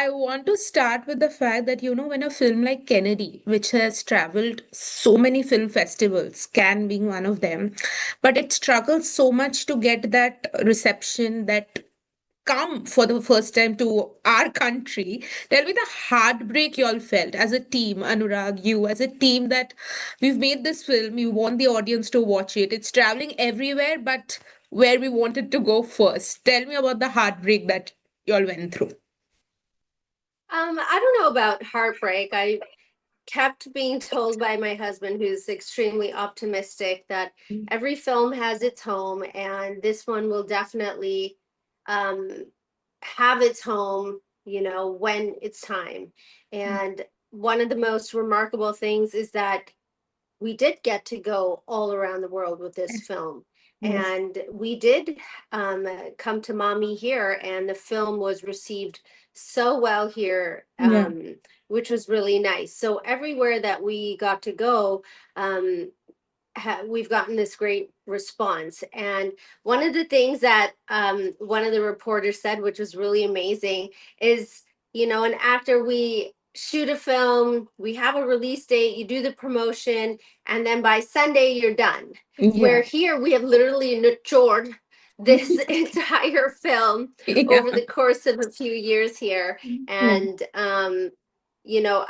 I want to start with the fact that, when a film like Kennedy, which has traveled so many film festivals, Cannes being one of them, but it struggles so much to get that reception that come for the first time to our country. Tell me the heartbreak you all felt as a team, Anurag, you as a team, that we've made this film, we want the audience to watch it. It's traveling everywhere, but where we wanted to go first. Tell me about the heartbreak that you all went through. I don't know about heartbreak. I kept being told by my husband, who's extremely optimistic, that every film has its home, and this one will definitely um, have its home, when it's time. And one of the most remarkable things is that we did get to go all around the world with this film. Yes. And we did come to Mommy here, and the film was received so well here, Yeah. which was really nice. So everywhere that we got to go, um, we've gotten this great response. And one of the things that one of the reporters said, which was really amazing, is, an actor, we shoot a film, we have a release date, you do the promotion, and then by Sunday you're done. Where Yeah. here we have literally nurtured this entire film Yeah. over the course of a few years here. Yeah. And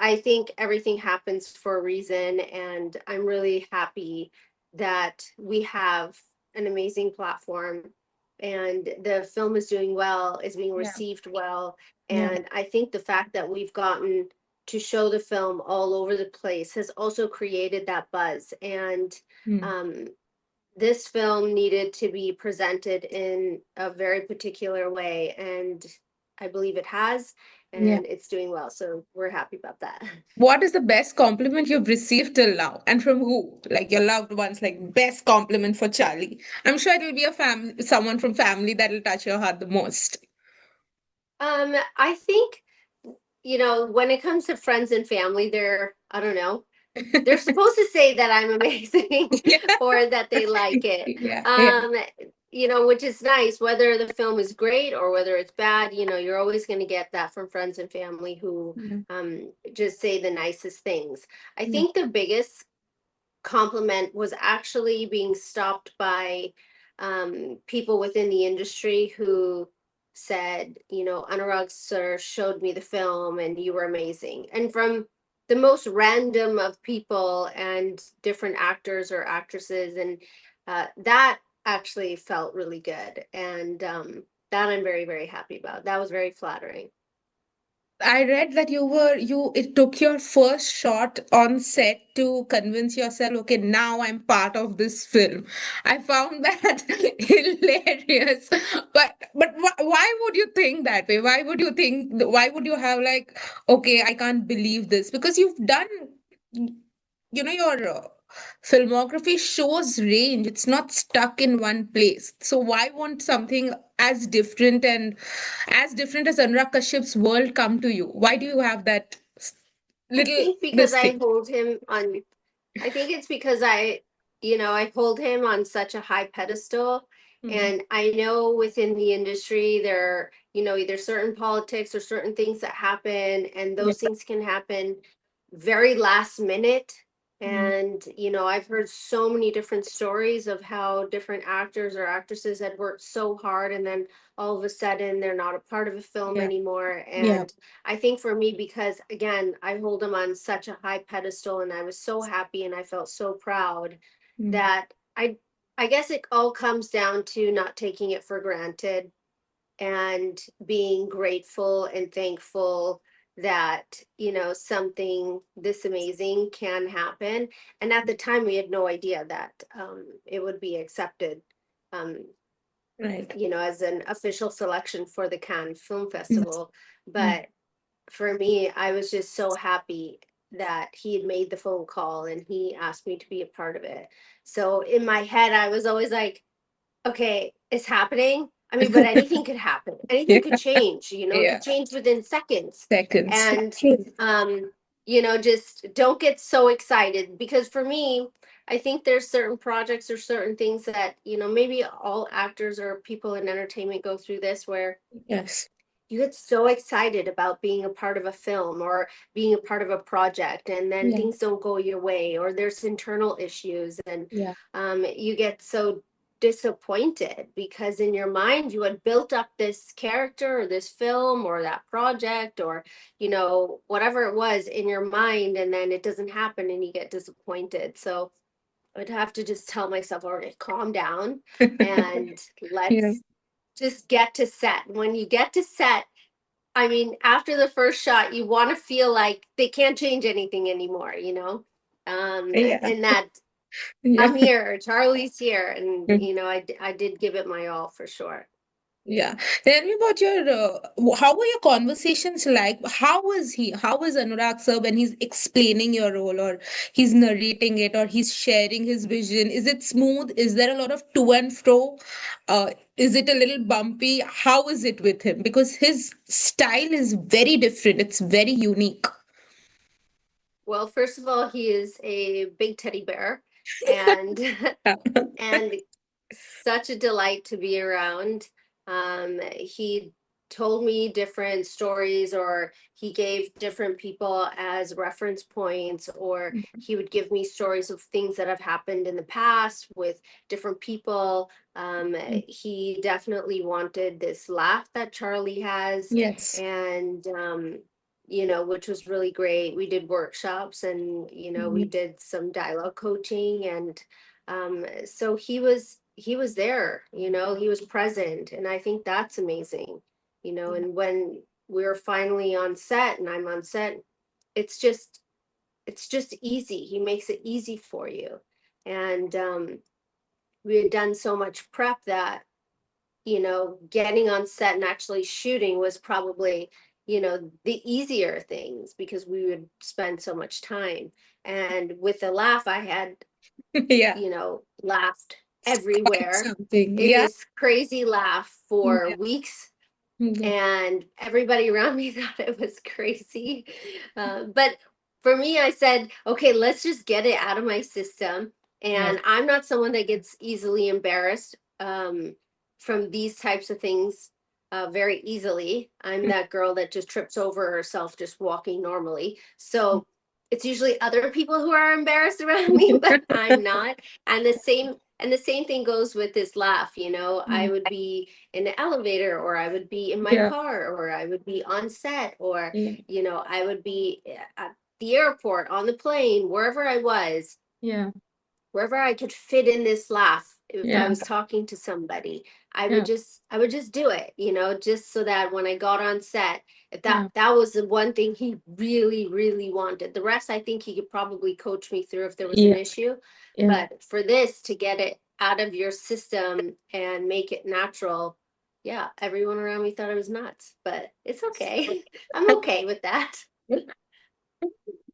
I think everything happens for a reason, and I'm really happy that we have an amazing platform, and the film is doing well, is being Yeah. received well. Yeah. And I think the fact that we've gotten to show the film all over the place has also created that buzz. And Mm. um, this film needed to be presented in a very particular way, and I believe it has, Yeah. and it's doing well. So we're happy about that. What is the best compliment you've received till now? And from who? Like your loved ones, like best compliment for Charlie. I'm sure it'll be a family, someone from family that'll touch your heart the most. I think, when it comes to friends and family, I don't know, they're supposed to say that I'm amazing Yeah. or that they like it. Yeah. Yeah. Um, which is nice, whether the film is great or whether it's bad, you're always going to get that from friends and family who Yeah. just say the nicest things. I Yeah. think the biggest compliment was actually being stopped by people within the industry who said, Anurag sir showed me the film and you were amazing. And from the most random of people and different actors or actresses. And that actually felt really good. And that I'm very, very happy about. That was very flattering. I read that it took your first shot on set to convince yourself, okay, now I'm part of this film. I found that hilarious. But why would you think that way? Why would you have like, okay, I can't believe this? Because you've done, your filmography shows range. It's not stuck in one place. So why won't something as different as Anurag Kashyap's world come to you? Why do you have that I little think because this I thing? hold him on I think it's because I hold him on such a high pedestal. Mm. And I know within the industry, there are, either certain politics or certain things that happen, and Yeah. those things can happen very last minute. Mm. And, I've heard so many different stories of how different actors or actresses had worked so hard, and then all of a sudden they're not a part of a film Yeah. anymore. Yeah. And I think for me, because again, I hold him on such a high pedestal, and I was so happy and I felt so proud Mm. that I guess it all comes down to not taking it for granted and being grateful and thankful that, something this amazing can happen. And at the time we had no idea that it would be accepted, um, Right. as an official selection for the Cannes Film Yes. Festival. Mm. But for me, I was just so happy that he had made the phone call and he asked me to be a part of it. So in my head, I was always like, okay, it's happening. I mean, but anything could happen. Yeah. Anything could change, it Yeah. could change within seconds. Seconds. And, True. just don't get so excited, because for me, I think there's certain projects or certain things that, maybe all actors or people in entertainment go through this, where Yes. you get so excited about being a part of a film or being a part of a project, and then Yeah. things don't go your way, or there's internal issues, and Yeah. you get so disappointed because in your mind you had built up this character or this film or that project, or whatever it was in your mind, and then it doesn't happen and you get disappointed. So I'd have to just tell myself, all right, calm down and Yeah. let's just get to set. When you get to set, I mean, after the first shot, you want to feel like they can't change anything anymore. Yeah. And that Yeah. I'm here, Charlie's here, and I did give it my all for sure. Yeah. Tell me about your, how were your conversations like? How is he? How is Anurag sir when he's explaining your role or he's narrating it or he's sharing his vision? Is it smooth? Is there a lot of to and fro? Is it a little bumpy? How is it with him? Because his style is very different. It's very unique. Well, first of all, he is a big teddy bear, and and such a delight to be around. He told me different stories, or he gave different people as reference points, or he would give me stories of things that have happened in the past with different people. He definitely wanted this laugh that Charlie has, Yes. and which was really great. We did workshops, and we Mhm. did some dialogue coaching, and so he was there, he was present, and I think that's amazing. And when we're finally on set and I'm on set, it's just easy. He makes it easy for you. And we had done so much prep that getting on set and actually shooting was probably, the easier things because we would spend so much time. And with the laugh, I had, Yeah. laughed Quite everywhere. something. It Yeah. was crazy laugh for Yeah. weeks, Yeah. and everybody around me thought it was crazy. But for me, I said, okay, let's just get it out of my system. Yeah. And I'm not someone that gets easily embarrassed from these types of things very easily. I'm that girl that just trips over herself just walking normally. So it's usually other people who are embarrassed around me, but I'm not. And the same thing goes with this laugh. I would be in the elevator, or I would be in my Yeah. car, or I would be on set, or Yeah. I would be at the airport, on the plane, wherever I was, Yeah. wherever I could fit in this laugh. If I Yeah. was talking to somebody, I would Yeah. just I would just do it, just so that when I got on set, if that Yeah. that was the one thing he really, really wanted. The rest, I think he could probably coach me through if there was an Yeah. issue. Yeah. But for this, to get it out of your system and make it natural, yeah, everyone around me thought I was nuts, but it's okay. I'm okay with that.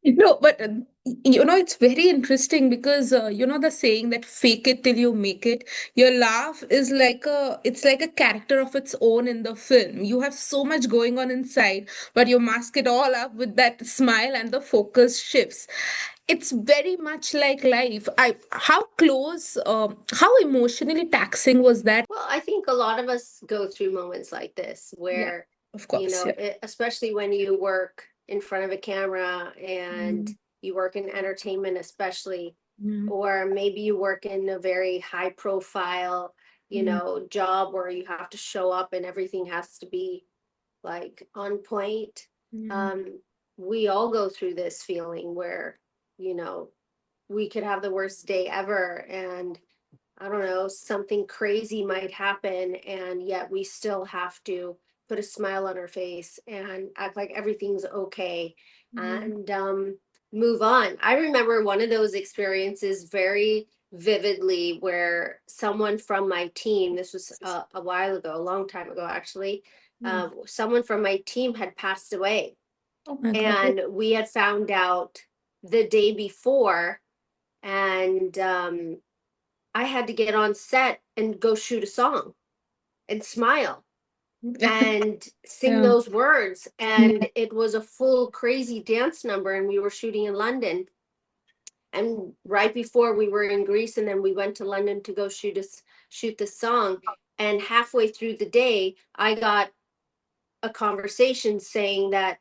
No, but it's very interesting because the saying that fake it till you make it. Your laugh is it's like a character of its own in the film. You have so much going on inside, but you mask it all up with that smile and the focus shifts. It's very much like life. How close, how emotionally taxing was that? Well, I think a lot of us go through moments like this Yeah, where, of course. Yeah. especially when you work in front of a camera and Mm, you work in entertainment, especially, mm, or maybe you work in a very high profile, mm, job where you have to show up and everything has to be like on point. mm, Um, we all go through this feeling where, you know, we could have the worst day ever, and I don't know, something crazy might happen, and yet we still have to put a smile on our face and act like everything's okay, mm, and move on. I remember one of those experiences very vividly where someone from my team, this was a while ago, a long time ago actually, mm. someone from my team had passed away, Oh my God. and we had found out the day before, and I had to get on set and go shoot a song and smile and sing Yeah. those words. Yeah. And it was a full crazy dance number. And we were shooting in London. And right before we were in Greece, and then we went to London to go shoot the song. And halfway through the day, I got a conversation saying that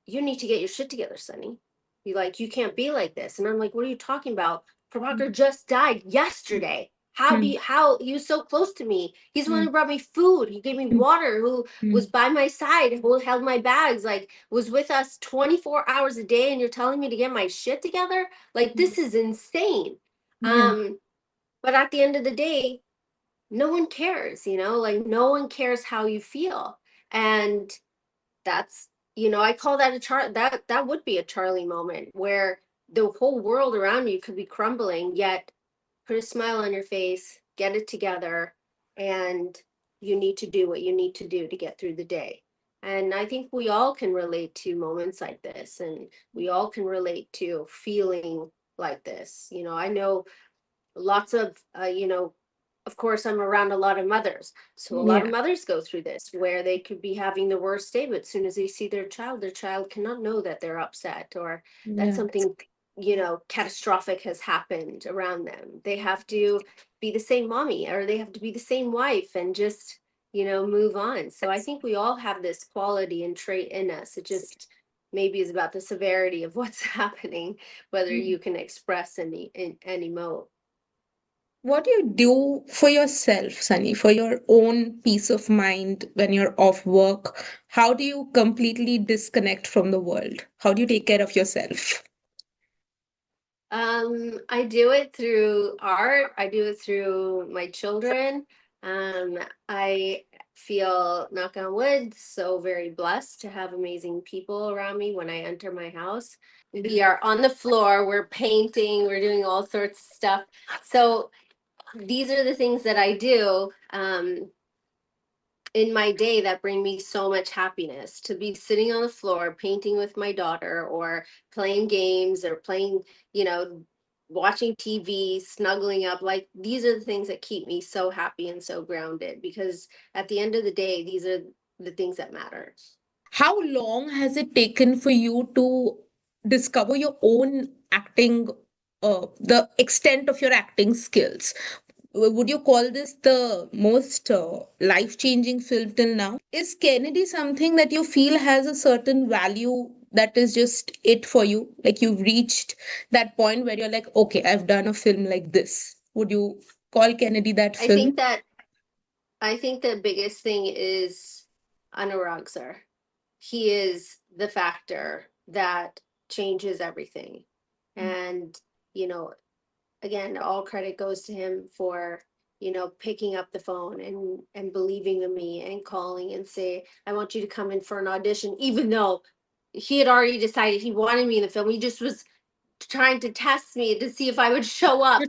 you need to get your shit together, Sunny. You can't be like this. And I'm like, what are you talking about? Prabhakar just died yesterday. How he was so close to me. He's the one who brought me food. He gave me water, who was by my side, who held my bags, like was with us 24 hours a day. And you're telling me to get my shit together? Like, this is insane. Yeah. But at the end of the day, no one cares, like no one cares how you feel. And that's, I call that that would be a Charlie moment, where the whole world around you could be crumbling, yet put a smile on your face, get it together, and you need to do what you need to do to get through the day. And I think we all can relate to moments like this, and we all can relate to feeling like this. I know lots of of course I'm around a lot of mothers, so a lot of Yeah. mothers go through this, where they could be having the worst day, but as soon as they see their child cannot know that they're upset, or that Yeah. something catastrophic has happened around them. They have to be the same mommy, or they have to be the same wife, and just move on. So I think we all have this quality and trait in us. It just maybe is about the severity of what's happening, whether Yeah. you can express and emote. What do you do for yourself, Sunny, for your own peace of mind when you're off work? How do you completely disconnect from the world? How do you take care of yourself? I do it through art. I do it through my children. I feel, knock on wood, so very blessed to have amazing people around me when I enter my house. We are on the floor, we're painting, we're doing all sorts of stuff. So these are the things that I do. In my day that bring me so much happiness, to be sitting on the floor painting with my daughter, or playing games, or playing, you know watching TV, snuggling up. Like, these are the things that keep me so happy and so grounded, because at the end of the day, these are the things that matter. How long has it taken for you to discover your own acting, the extent of your acting skills? Would you call this the most life-changing film till now? Is Kennedy something that you feel has a certain value that is just it for you? Like you've reached that point where you're like, okay, I've done a film like this. Would you call Kennedy that I film? think that I think the biggest thing is Anurag sir. He is the factor that changes everything. And, you know, again, all credit goes to him for, picking up the phone and believing in me and calling and say, I want you to come in for an audition, even though he had already decided he wanted me in the film. He just was trying to test me to see if I would show up.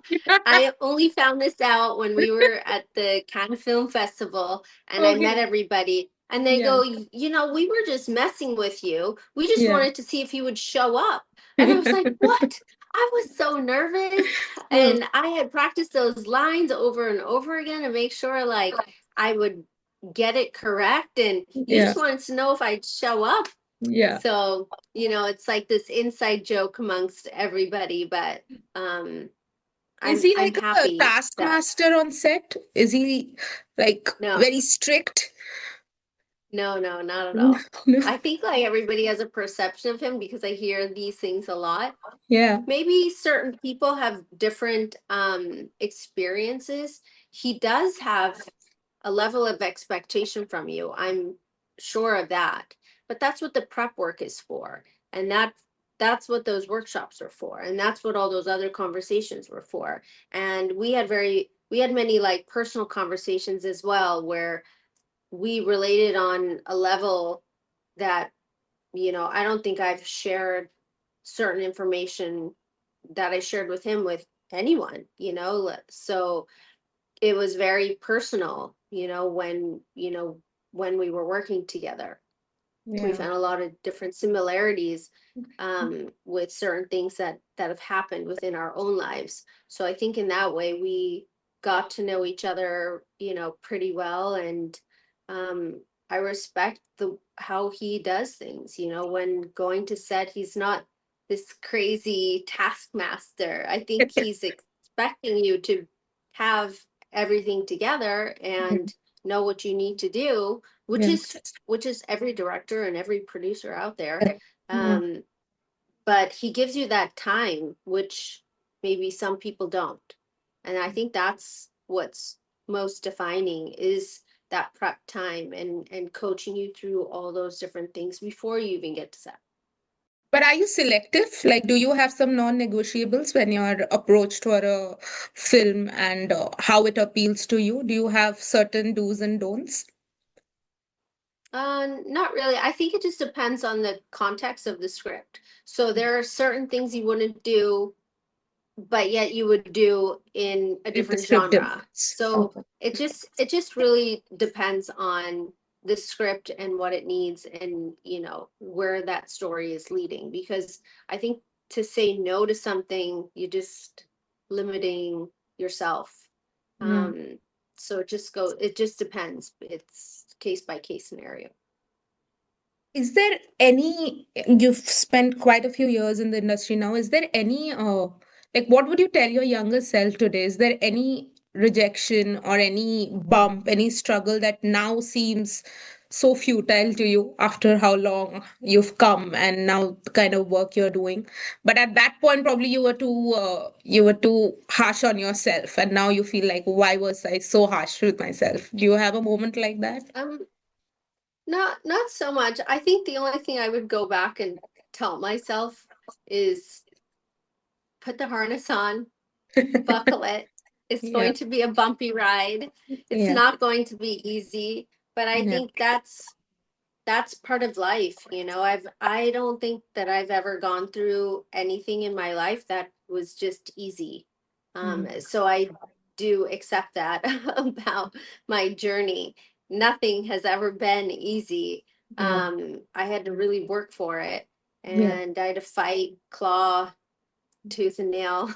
I only found this out when we were at the Cannes Film Festival, and I met Okay. everybody. And they Yeah. go, we were just messing with you. We just Yeah. wanted to see if you would show up. And I was like, what? I was so nervous. Uh, And I had practiced those lines over and over again to make sure, like, I would get it correct. And you yeah. just wanted to know if I'd show up. Yeah. So, it's like this inside joke amongst everybody, but um Is I'm he I'm like a happy that taskmaster on set? Is he like no, very strict? no, not at No. all. No. I think like everybody has a perception of him, because I hear these things a lot. Yeah. Maybe certain people have different experiences. He does have a level of expectation from you. I'm sure of that. But that's what the prep work is for. And that's what those workshops are for. And that's what all those other conversations were for. And we had many like personal conversations as well, where we related on a level that, I don't think I've shared certain information that I shared with him with anyone, so it was very personal, when we were working together. We Yeah. found a lot of different similarities with certain things that have happened within our own lives. So I think in that way we got to know each other, pretty well. And I respect the how he does things. When going to set, he's not this crazy taskmaster. I think he's expecting you to have everything together, and know what you need to do, Yeah. which is every director and every producer out there. Correct. Yeah. Um, but he gives you that time, which maybe some people don't. And I think that's what's most defining is that prep time and coaching you through all those different things before you even get to set. But are you selective? Like, do you have some non-negotiables when you're approached for a film and how it appeals to you? Do you have certain do's and don'ts? Not really. I think it just depends on the context of the script. So there are certain things you wouldn't do, but yet you would do in a If the different script genre. demands. So Okay. it just really depends on the script and what it needs and where that story is leading. Because I think to say no to something, you just limiting yourself. Yeah. Um, so it just depends. It's case by case scenario. Is there any, you've spent quite a few years in the industry now, is there any, like, what would you tell your younger self today? Is there any rejection or any bump, any struggle that now seems so futile to you after how long you've come and now the kind of work you're doing? But at that point, probably you were too harsh on yourself, and now you feel like, why was I so harsh with myself? Do you have a moment like that? Um, not so much. I think the only thing I would go back and tell myself is put the harness on, buckle it. It's Yeah, going to be a bumpy ride. It's yeah, not going to be easy, but I yeah. think that's part of life, I don't think that I've ever gone through anything in my life that was just easy. Mm. So I do accept that about my journey. Nothing has ever been easy. Yeah, I had to really work for it, yeah, and I had to fight, claw, tooth and nail,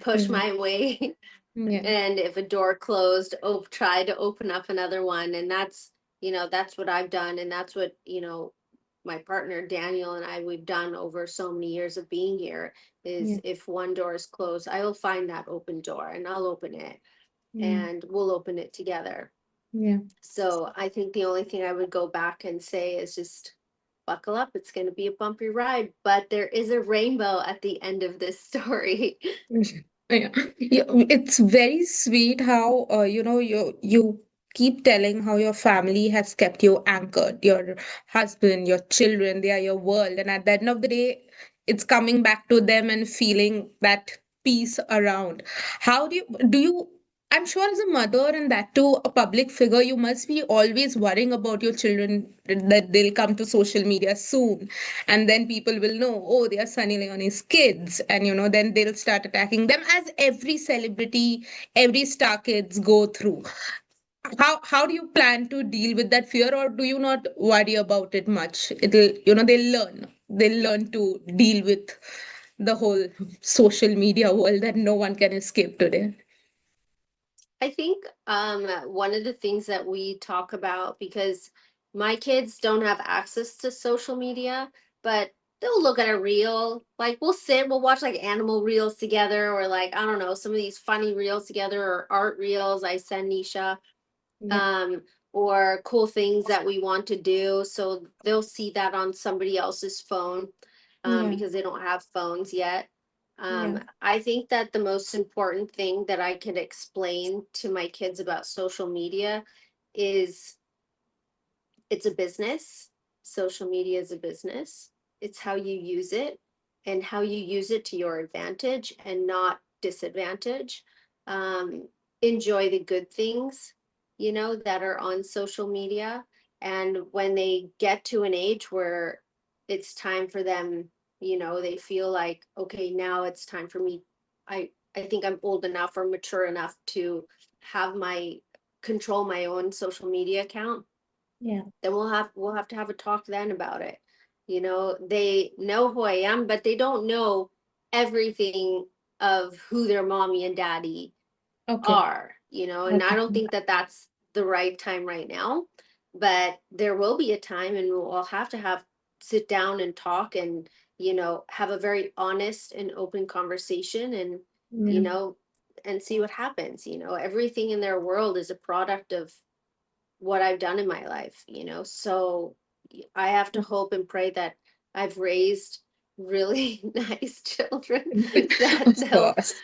push yeah, my way. yeah, And if a door closed, try to open up another one. And that's what I've done. And that's what, my partner Daniel and we've done over so many years of being here is yeah, if one door is closed, I will find that open door and I'll open it yeah, and we'll open it together. yeah. So I think the only thing I would go back and say is just buckle up. It's going to be a bumpy ride, but there is a rainbow at the end of this story. Yeah. Yeah, it's very sweet how you keep telling how your family has kept you anchored, your husband, your children, they are your world, and at the end of the day, it's coming back to them and feeling that peace around. How do you? I'm sure as a mother and that too a public figure, you must be always worrying about your children that they'll come to social media soon and then people will know, oh, they are Sunny Leone's kids, and then they'll start attacking them as every celebrity, every star kids go through. How do you plan to deal with that fear, or do you not worry about it much? It'll they'll learn to deal with the whole social media world that no one can escape today. I think one of the things that we talk about, because my kids don't have access to social media, but they'll look at a reel. Like we'll watch like animal reels together, or like I don't know, some of these funny reels together, or art reels I send Nisha, Yeah, um, or cool things that we want to do. So they'll see that on somebody else's phone, yeah, because they don't have phones yet. yeah. I think that the most important thing that I could explain to my kids about social media is it's a business. Social media is a business. It's how you use it and how you use it to your advantage and not disadvantage. Um, Enjoy the good things, that are on social media. And when they get to an age where it's time for them, they feel like, okay, now it's time for me. I think I'm old enough or mature enough to have my control my own social media account, Yeah. then we'll have to have a talk then about it. They know who I am, but they don't know everything of who their mommy and daddy Okay. are, and I Okay. don't think that that's the right time right now, but there will be a time and we'll all have to have sit down and talk and have a very honest and open conversation and you Yeah. know and see what happens. Everything in their world is a product of what I've done in my life, you know. So I have to hope and pray that I've raised really nice children that Of course.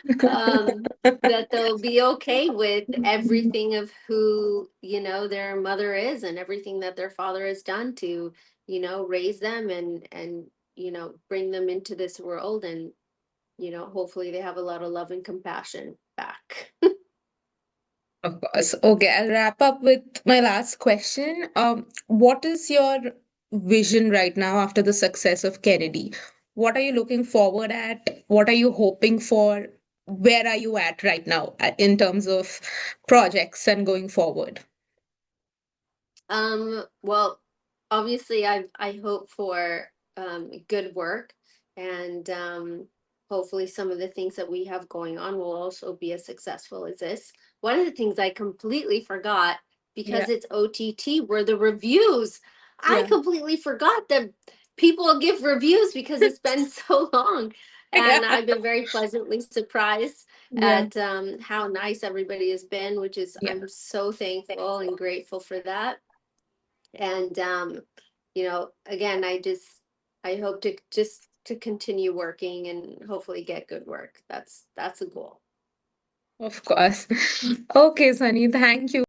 they'll be okay with everything of who, you know, their mother is and everything that their father has done to, you know, raise them and you know, bring them into this world, and you know, hopefully they have a lot of love and compassion back. Of course. Okay, I'll wrap up with my last question. What is your vision right now after the success of Kennedy? What are you looking forward at? What are you hoping for? Where are you at right now in terms of projects and going forward? Well, obviously I hope for good work, and hopefully some of the things that we have going on will also be as successful as this. One of the things I completely forgot, Yeah, because it's OTT, were the reviews. I yeah, completely forgot that people give reviews because it's been so long. yeah, And I've been very pleasantly surprised yeah, at how nice everybody has been, which is, yeah. I'm so thankful and grateful for that. And you know, again, I hope to just to continue working and hopefully get good work. That's a goal. Of course. Okay, Sunny, thank you.